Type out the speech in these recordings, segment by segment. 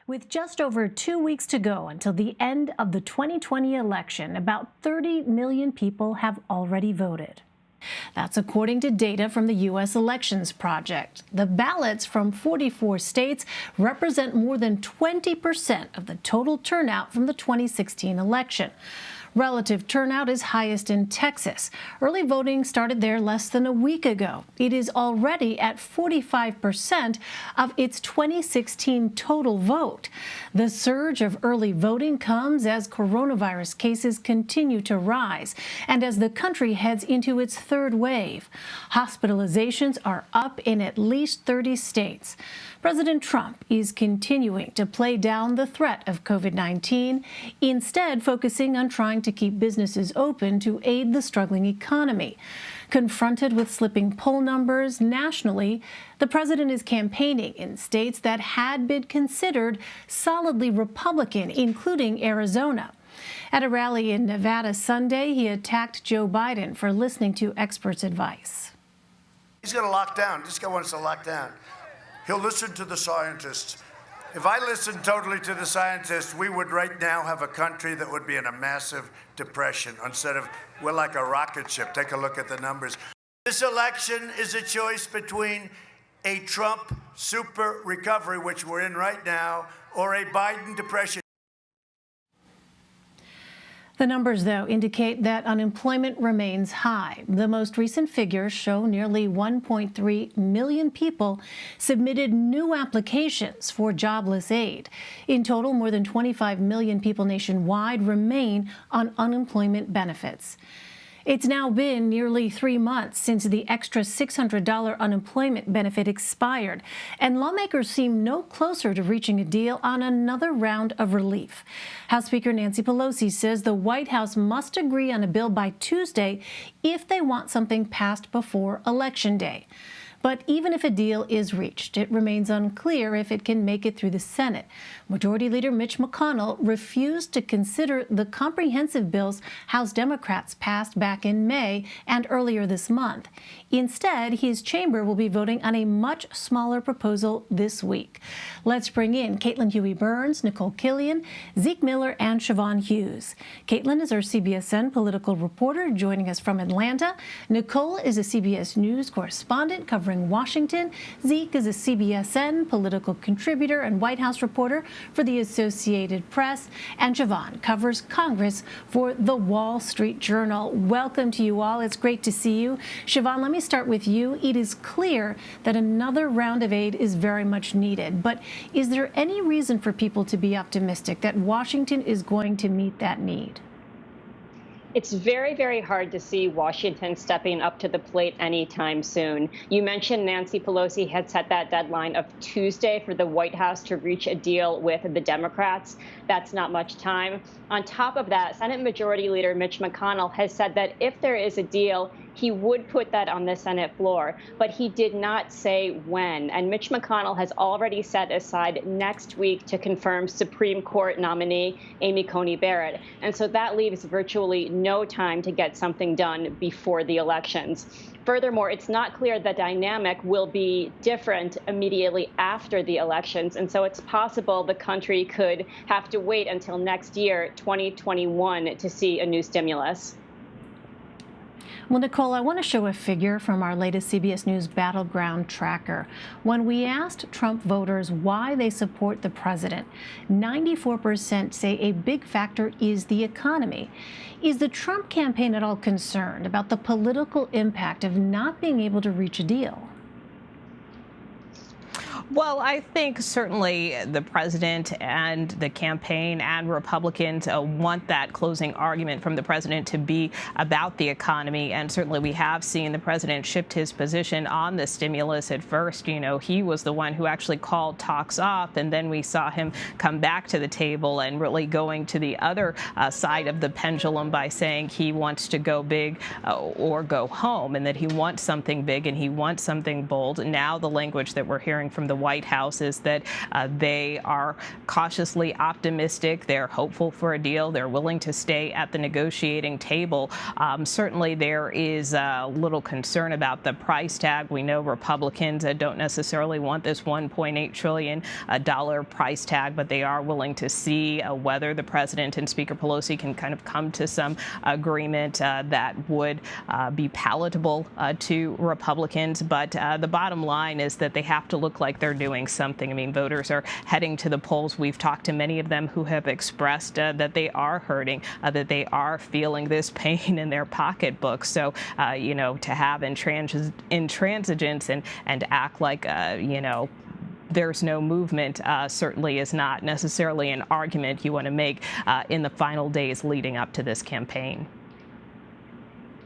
With just over 2 weeks to go until the end of the 2020 election, about 30 million people have already voted. That's according to data from the U.S. Elections Project. The ballots from 44 states represent more than 20% of the total turnout from the 2016 election. Relative turnout is highest in Texas. Early voting started there less than a week ago. It is already at 45% of its 2016 total vote. The surge of early voting comes as coronavirus cases continue to rise and as the country heads into its third wave. Hospitalizations are up in at least 30 states. President Trump is continuing to play down the threat of COVID-19, instead focusing on trying to keep businesses open to aid the struggling economy. Confronted with slipping poll numbers nationally, the president is campaigning in states that had been considered solidly Republican, including Arizona. At a rally in Nevada Sunday, he attacked Joe Biden for listening to experts' advice. He's going to lock down. This guy wants to lock down. He'll listen to the scientists. If I listened totally to the scientists, we would right now have a country that would be in a massive depression. Instead of, we're like a rocket ship. Take a look at the numbers. This election is a choice between a Trump super recovery, which we're in right now, or a Biden depression. The numbers, though, indicate that unemployment remains high. The most recent figures show nearly 1.3 million people submitted new applications for jobless aid. In total, more than 25 million people nationwide remain on unemployment benefits. It's now been nearly 3 months since the extra $600 unemployment benefit expired, and lawmakers seem no closer to reaching a deal on another round of relief. House Speaker Nancy Pelosi says the White House must agree on a bill by Tuesday if they want something passed before Election Day. But even if a deal is reached, it remains unclear if it can make it through the Senate. Majority Leader Mitch McConnell refused to consider the comprehensive bills House Democrats passed back in May and earlier this month. Instead, his chamber will be voting on a much smaller proposal this week. Let's bring in Caitlin Huey-Burns, Nikole Killion, Zeke Miller, and Siobhan Hughes. Caitlin is our CBSN political reporter joining us from Atlanta. Nikole is a CBS News correspondent covering Washington. Zeke is a CBSN political contributor and White House reporter for the Associated Press. And Siobhan covers Congress for the Wall Street Journal. Welcome to you all. It's great to see you. Siobhan, let me start with you. It is clear that another round of aid is very much needed. But is there any reason for people to be optimistic that Washington is going to meet that need? It's very, very hard to see Washington stepping up to the plate anytime soon. You mentioned Nancy Pelosi had set that deadline of Tuesday for the White House to reach a deal with the Democrats. That's not much time. On top of that, Senate Majority Leader Mitch McConnell has said that if there is a deal, he would put that on the Senate floor, but he did not say when. And Mitch McConnell has already set aside next week to confirm Supreme Court nominee Amy Coney Barrett. And so that leaves virtually no time to get something done before the elections. Furthermore, it's not clear the dynamic will be different immediately after the elections. And so it's possible the country could have to wait until next year, 2021, to see a new stimulus. Well, Nikole, I want to show a figure from our latest CBS News Battleground Tracker. When we asked Trump voters why they support the president, 94% say a big factor is the economy. Is the Trump campaign at all concerned about the political impact of not being able to reach a deal? Well, I think certainly the president and the campaign and Republicans want that closing argument from the president to be about the economy. And certainly we have seen the president shift his position on the stimulus. At first, you know, he was the one who actually called talks off. And then we saw him come back to the table and really going to the other side of the pendulum by saying he wants to go big or go home, and that he wants something big and he wants something bold. Now the language that we're hearing from the the White House is that they are cautiously optimistic. They're hopeful for a deal. They're willing to stay at the negotiating table. Certainly, there is a little concern about the price tag. We know Republicans don't necessarily want this $1.8 trillion price tag, but they are willing to see whether the president and Speaker Pelosi can kind of come to some agreement that would be palatable to Republicans. But the bottom line is that they have to look like they're doing something. I mean, voters are heading to the polls. We've talked to many of them who have expressed that they are hurting, that they are feeling this pain in their pocketbooks. So, to have intransigence and act like, there's no movement certainly is not necessarily an argument you want to make in the final days leading up to this campaign.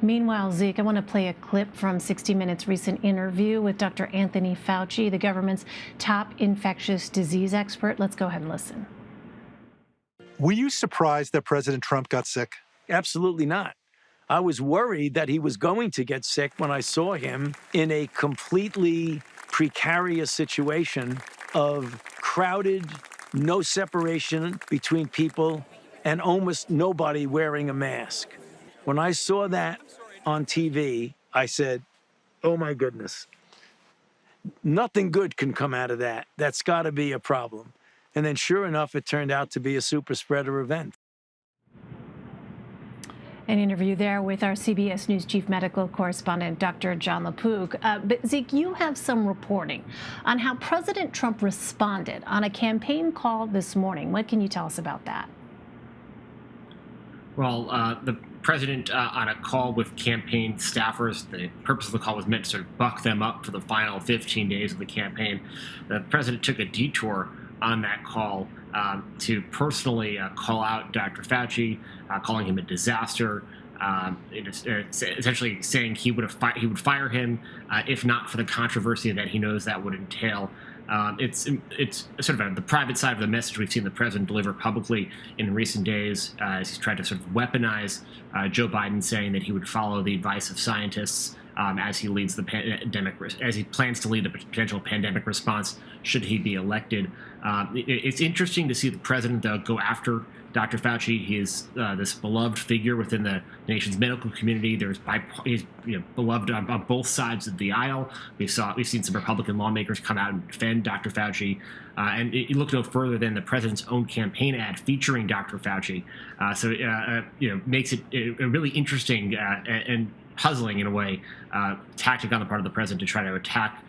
Meanwhile, Zeke, I want to play a clip from 60 Minutes' recent interview with Dr. Anthony Fauci, the government's top infectious disease expert. Let's go ahead and listen. Were you surprised that President Trump got sick? Absolutely not. I was worried that he was going to get sick when I saw him in a completely precarious situation of crowded, no separation between people, and almost nobody wearing a mask. When I saw that on TV, I said, oh my goodness, nothing good can come out of that. That's got to be a problem. And then sure enough, it turned out to be a super spreader event. An interview there with our CBS News chief medical correspondent, Dr. John LaPook. But Zeke, you have some reporting on how President Trump responded on a campaign call this morning. What can you tell us about that? Well, the president on a call with campaign staffers, the purpose of the call was meant to sort of buck them up for the final 15 days of the campaign. The president took a detour on that call to personally call out Dr. Fauci, calling him a disaster, essentially saying he would fire him if not for the controversy that he knows that would entail. It's sort of the private side of the message we've seen the president deliver publicly in recent days as he's tried to sort of weaponize Joe Biden, saying that he would follow the advice of scientists as he leads the pandemic, as he plans to lead the potential pandemic response should he be elected. It's interesting to see the president go after Dr. Fauci. He is this beloved figure within the nation's medical community. He's beloved on both sides of the aisle. We've seen some Republican lawmakers come out and defend Dr. Fauci, and you look no further than the president's own campaign ad featuring Dr. Fauci. Makes it a really interesting and puzzling in a way tactic on the part of the president to try to attack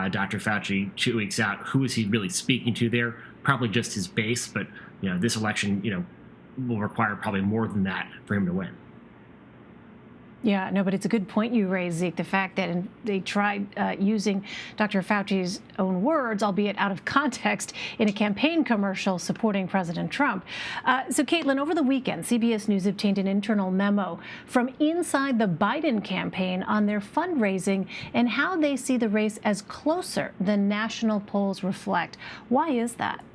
Dr. Fauci 2 weeks out. Who is he really speaking to there? Probably just his base, but this election, will require probably more than that for him to win. Yeah, no, but it's a good point you raised, Zeke, the fact that they tried using Dr. Fauci's own words, albeit out of context, in a campaign commercial supporting President Trump. So, Caitlin, over the weekend, CBS News obtained an internal memo from inside the Biden campaign on their fundraising and how they see the race as closer than national polls reflect. Why is that?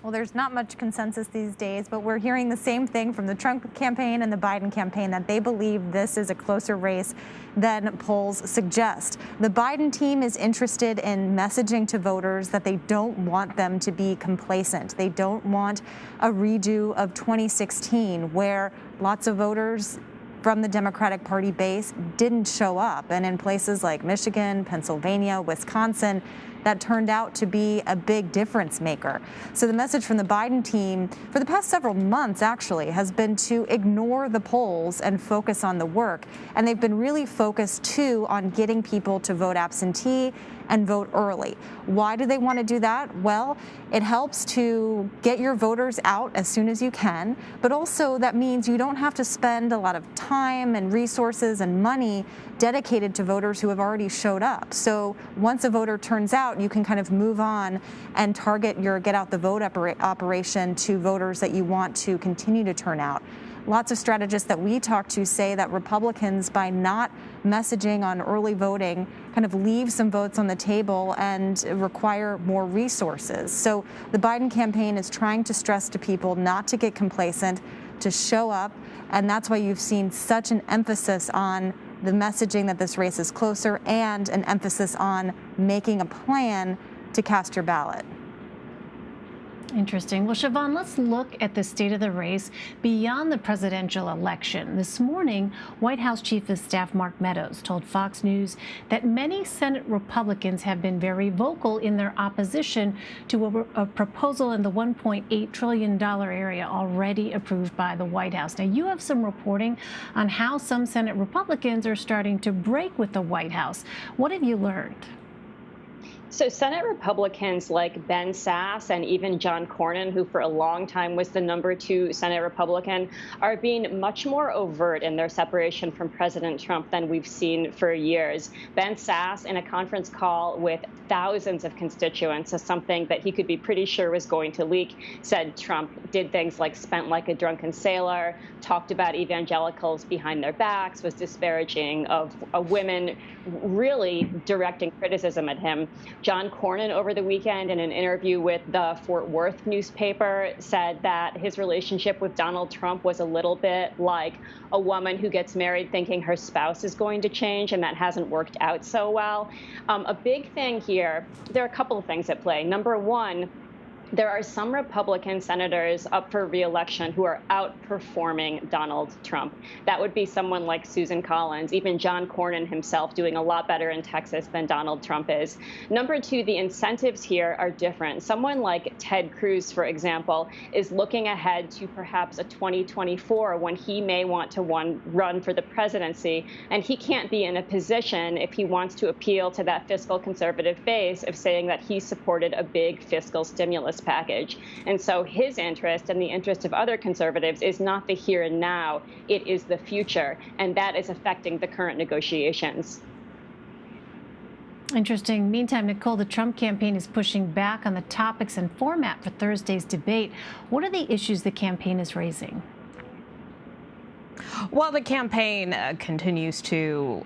Well, there's not much consensus these days, but we're hearing the same thing from the Trump campaign and the Biden campaign, that they believe this is a closer race than polls suggest. The Biden team is interested in messaging to voters that they don't want them to be complacent. They don't want a redo of 2016, where lots of voters from the Democratic Party base didn't show up. And in places like Michigan, Pennsylvania, Wisconsin, that turned out to be a big difference maker. So the message from the Biden team for the past several months actually has been to ignore the polls and focus on the work. And they've been really focused too on getting people to vote absentee and vote early. Why do they want to do that? Well, it helps to get your voters out as soon as you can, but also that means you don't have to spend a lot of time and resources and money dedicated to voters who have already showed up. So once a voter turns out, you can kind of move on and target your get out the vote operation to voters that you want to continue to turn out. Lots of strategists that we talk to say that Republicans, by not messaging on early voting, kind of leave some votes on the table and require more resources. So the Biden campaign is trying to stress to people not to get complacent, to show up, and that's why you've seen such an emphasis on the messaging that this race is closer and an emphasis on making a plan to cast your ballot. Interesting. Well, Siobhan, let's look at the state of the race beyond the presidential election. This morning, White House Chief of Staff Mark Meadows told Fox News that many Senate Republicans have been very vocal in their opposition to a proposal in the $1.8 trillion area already approved by the White House. Now, you have some reporting on how some Senate Republicans are starting to break with the White House. What have you learned? So Senate Republicans like Ben Sasse and even John Cornyn, who for a long time was the #2 Senate Republican, are being much more overt in their separation from President Trump than we've seen for years. Ben Sasse, in a conference call with thousands of constituents, as something that he could be pretty sure was going to leak, said Trump did things like spent like a drunken sailor, talked about evangelicals behind their backs, was disparaging of women, really directing criticism at him. John Cornyn over the weekend in an interview with the Fort Worth newspaper said that his relationship with Donald Trump was a little bit like a woman who gets married thinking her spouse is going to change, and that hasn't worked out so well. A big thing here, there are a couple of things at play. Number one, there are some Republican senators up for re-election who are outperforming Donald Trump. That would be someone like Susan Collins, even John Cornyn himself doing a lot better in Texas than Donald Trump is. Number two, the incentives here are different. Someone like Ted Cruz, for example, is looking ahead to perhaps a 2024 when he may want to run for the presidency, and he can't be in a position, if he wants to appeal to that fiscal conservative base, of saying that he supported a big fiscal stimulus package. And so his interest and the interest of other conservatives is not the here and now, it is the future, and that is affecting the current negotiations. Interesting. Meantime, Nikole, the Trump campaign is pushing back on the topics and format for Thursday's debate. What are the issues the campaign is raising? Well, the campaign continues to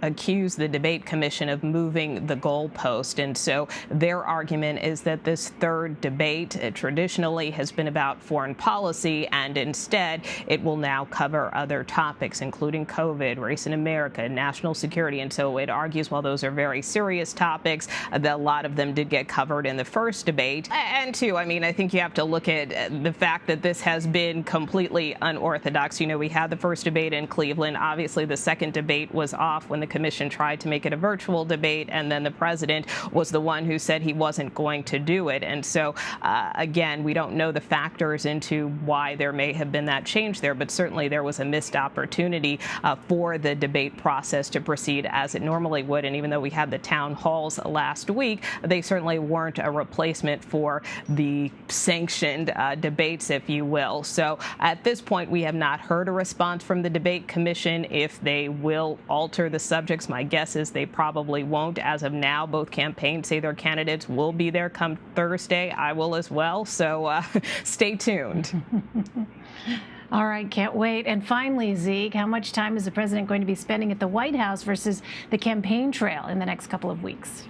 accuse the debate commission of moving the goalpost. And so their argument is that this third debate traditionally has been about foreign policy, and instead it will now cover other topics, including COVID, race in America, national security. And so it argues, while those are very serious topics, that a lot of them did get covered in the first debate. And two, I mean, I think you have to look at the fact that this has been completely unorthodox. You know, we had the first debate in Cleveland. Obviously, the second debate was off when the commission tried to make it a virtual debate, and then the president was the one who said he wasn't going to do it. And so, again, we don't know the factors into why there may have been that change there, but certainly there was a missed opportunity for the debate process to proceed as it normally would. And even though we had the town halls last week, they certainly weren't a replacement for the sanctioned debates, if you will. So at this point, we have not heard a response from the debate commission. If they will alter the subjects, my guess is they probably won't. As of now, both campaigns say their candidates will be there come Thursday. I will as well. So stay tuned. All right, can't wait. And finally, Zeke, how much time is the president going to be spending at the White House versus the campaign trail in the next couple of weeks?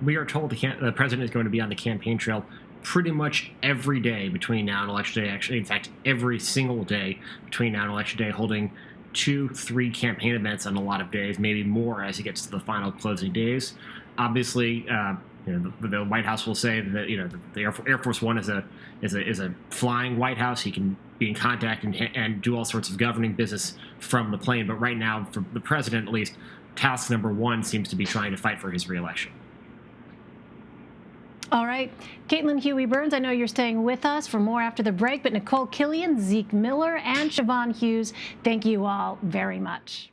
We are told the president is going to be on the campaign trail pretty much every day between now and Election Day. Actually, in fact, every single day between now and Election Day, holding 2-3 campaign events on a lot of days, maybe more as he gets to the final closing days. Obviously, the White House will say that the Air Force One is a flying White House. He can be in contact and do all sorts of governing business from the plane. But right now, for the president at least, task number one seems to be trying to fight for his reelection. All right. Caitlin Huey-Burns, I know you're staying with us for more after the break, but Nikole Killion, Zeke Miller, and Siobhan Hughes, thank you all very much.